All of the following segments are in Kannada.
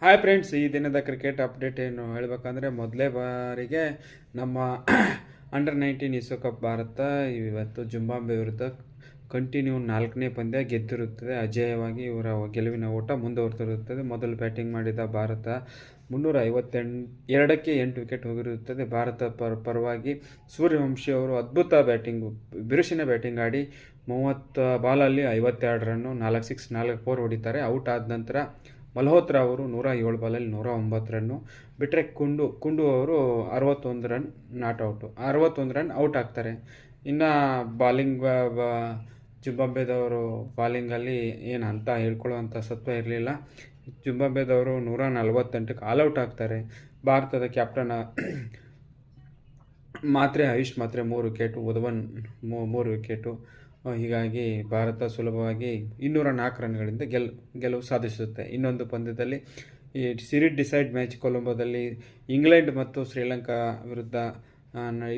ಹಾಯ್ ಫ್ರೆಂಡ್ಸ್, ಈ ದಿನದ ಕ್ರಿಕೆಟ್ ಅಪ್ಡೇಟ್ ಏನು ಹೇಳಬೇಕಂದ್ರೆ ಮೊದಲೇ ಬಾರಿಗೆ ನಮ್ಮ ಅಂಡರ್-19 ವಿಶ್ವಕಪ್ ಭಾರತ ಇವತ್ತು ಜಿಂಬಾಬ್ವೆ ವಿರುದ್ಧ ಕಂಟಿನ್ಯೂ 4ನೇ ಪಂದ್ಯ ಗೆದ್ದಿರುತ್ತದೆ. ಅಜೇಯವಾಗಿ ಇವರ ಗೆಲುವಿನ ಓಟ ಮುಂದುವರೆದಿರುತ್ತದೆ. ಮೊದಲು ಬ್ಯಾಟಿಂಗ್ ಮಾಡಿದ ಭಾರತ 352ಕ್ಕೆ 8 ವಿಕೆಟ್ ಹೋಗಿರುತ್ತದೆ. ಭಾರತ ಪರವಾಗಿ ಸೂರ್ಯವಂಶಿ ಅವರು ಅದ್ಭುತ ಬಿರುಸಿನ ಬ್ಯಾಟಿಂಗ್ ಆಡಿ 30 ಬಾಲಲ್ಲಿ 52 ರನ್ನು, 4 ಸಿಕ್ಸ್ 4 4 ಹೊಡಿತಾರೆ. ಔಟ್ ಆದ ನಂತರ ಮಲ್ಹೋತ್ರಾ ಅವರು 107 ಬಾಲಲ್ಲಿ 109 ರನ್ನು ಬಿಟ್ಟರೆ ಕುಂಡು ಅವರು 61 ರನ್ ನಾಟ್ 61 ರನ್ ಔಟ್ ಆಗ್ತಾರೆ. ಇನ್ನು ಬಾಲಿಂಗ್ ಜಿಂಬಾಬ್ವೆದವರು ಬಾಲಿಂಗಲ್ಲಿ ಏನು ಅಂತ ಹೇಳ್ಕೊಳ್ಳುವಂಥ ಸತ್ವ ಇರಲಿಲ್ಲ. ಜಿಂಬಾಬ್ವೆದವರು 148ಕ್ಕೆ ಆಲ್ಔಟ್ ಆಗ್ತಾರೆ. ಭಾರತದ ಕ್ಯಾಪ್ಟನ್ ಆಯುಷ್ ಮಾತ್ರೆ 3 ವಿಕೆಟು, ಉದವನ್ 3 ವಿಕೆಟು. ಹೀಗಾಗಿ ಭಾರತ ಸುಲಭವಾಗಿ 204 ರನ್ಗಳಿಂದ ಗೆಲುವು ಸಾಧಿಸುತ್ತೆ. ಇನ್ನೊಂದು ಪಂದ್ಯದಲ್ಲಿ ಈ ಸೀರೀಸ್ ಡಿಸೈಡ್ ಮ್ಯಾಚ್ ಕೊಲಂಬೋದಲ್ಲಿ ಇಂಗ್ಲೆಂಡ್ ಮತ್ತು ಶ್ರೀಲಂಕಾ ವಿರುದ್ಧ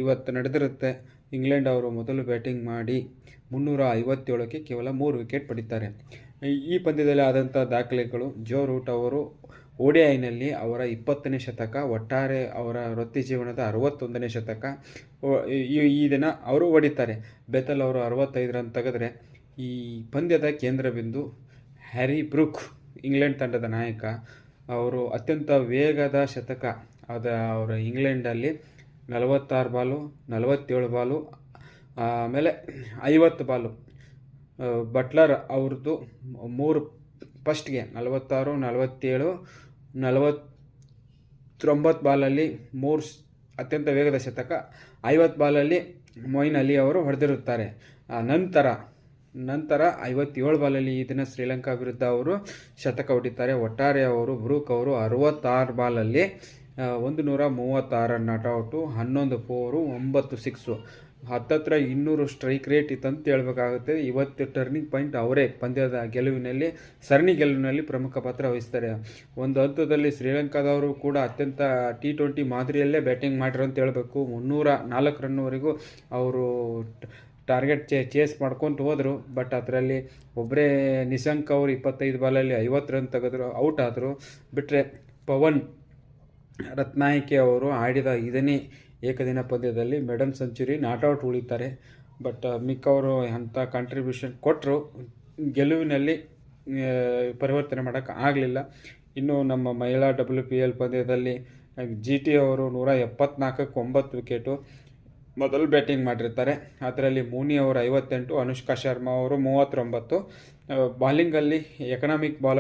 ಇವತ್ತು ನಡೆದಿರುತ್ತೆ. ಇಂಗ್ಲೆಂಡ್ ಅವರು ಮೊದಲು ಬ್ಯಾಟಿಂಗ್ ಮಾಡಿ 357ಕ್ಕೆ ಕೇವಲ 3 ವಿಕೆಟ್ ಪಡೀತಾರೆ. ಈ ಪಂದ್ಯದಲ್ಲಿ ಆದಂಥ ದಾಖಲೆಗಳು: ಜೋ ರೂಟ್ ಅವರು ODIನಲ್ಲಿ ಅವರ 20ನೇ ಶತಕ, ಒಟ್ಟಾರೆ ಅವರ ವೃತ್ತಿ ಜೀವನದ 61ನೇ ಶತಕ ಈ ದಿನ ಅವರು ಹೊಡಿತಾರೆ. ಬೆಥಲ್ ಅವರು 65 ರನ್ ತೆಗೆದರೆ ಈ ಪಂದ್ಯದ ಕೇಂದ್ರಬಿಂದು ಹ್ಯಾರಿ ಬ್ರೂಕ್, ಇಂಗ್ಲೆಂಡ್ ತಂಡದ ನಾಯಕ, ಅವರು ಅತ್ಯಂತ ವೇಗದ ಶತಕ. ಅವರು ಇಂಗ್ಲೆಂಡಲ್ಲಿ 46 ಬಾಲು, 47 ಬಾಲು, ಆಮೇಲೆ 50 ಬಾಲು. ಬಟ್ಲರ್ ಅವ್ರದ್ದು 3 ಫಸ್ಟ್ಗೆ 46, 47, 49 ಬಾಲಲ್ಲಿ 3 ಅತ್ಯಂತ ವೇಗದ ಶತಕ. 50 ಬಾಲಲ್ಲಿ ಮೊಯಿನ್ ಅಲಿ ಅವರು ಹೊಡೆದಿರುತ್ತಾರೆ. ನಂತರ 57 ಬಾಲಲ್ಲಿ ಈ ದಿನ ಶ್ರೀಲಂಕಾ ವಿರುದ್ಧ ಅವರು ಶತಕ ಹೊಡಿತಾರೆ. ಒಟ್ಟಾರೆ ಬ್ರೂಕ್ ಅವರು 66 ಬಾಲಲ್ಲಿ 136 ರನ್ ನಾಟ್ಔಟು, 11 4, 9 ಸಿಕ್ಸು, ಹತ್ತತ್ರ 200 ಸ್ಟ್ರೈಕ್ ರೇಟ್ ಇತ್ತಂತ ಹೇಳ್ಬೇಕಾಗುತ್ತೆ. ಇವತ್ತು ಟರ್ನಿಂಗ್ ಪಾಯಿಂಟ್ ಅವರೇ. ಪಂದ್ಯದ ಸರಣಿ ಗೆಲುವಿನಲ್ಲಿ ಪ್ರಮುಖ ಪಾತ್ರ ವಹಿಸ್ತಾರೆ. ಒಂದು ಹಂತದಲ್ಲಿ ಶ್ರೀಲಂಕಾದವರು ಕೂಡ ಅತ್ಯಂತ T20 ಮಾದರಿಯಲ್ಲೇ ಬ್ಯಾಟಿಂಗ್ ಮಾಡಿರೋ ಅಂತ ಹೇಳಬೇಕು. 304 ರನ್ವರೆಗೂ ಅವರು ಟಾರ್ಗೆಟ್ ಚೇಸ್ ಮಾಡ್ಕೊತ ಹೋದರು. ಬಟ್ ಅದರಲ್ಲಿ ಒಬ್ಬರೇ ನಿಶಂಕ್ ಅವರು 25 ಬಾಲಲ್ಲಿ 50 ರನ್ ತೆಗೆದ್ರು, ಔಟ್ ಆದರು. ಬಿಟ್ಟರೆ ಪವನ್ ರತ್ನಾಯಕೆ ಅವರು ಆಡಿದ 5ನೇ ಏಕದಿನ ಪಂದ್ಯದಲ್ಲಿ ಮೆಡನ್ ಸೆಂಚುರಿ ನಾಟ್ಔಟ್ ಉಳಿತಾರೆ. ಬಟ್ ಮಿಕ್ಕವರು ಅಂಥ ಕಾಂಟ್ರಿಬ್ಯೂಷನ್ ಕೊಟ್ಟರು, ಗೆಲುವಿನಲ್ಲಿ ಪರಿವರ್ತನೆ ಮಾಡೋಕ್ಕೆ ಆಗಲಿಲ್ಲ. ಇನ್ನು ನಮ್ಮ ಮಹಿಳಾ WPL ಪಂದ್ಯದಲ್ಲಿ GT ಅವರು 174ಕ್ಕೆ 9 ವಿಕೆಟು ಮೊದಲು ಬ್ಯಾಟಿಂಗ್ ಮಾಡಿರ್ತಾರೆ. ಅದರಲ್ಲಿ ಮೂನಿ ಅವರು 58, ಅನುಷ್ಕಾ ಶರ್ಮಾ ಅವರು 39. ಬಾಲಿಂಗಲ್ಲಿ ಎಕನಾಮಿಕ್ ಬಾಲರ್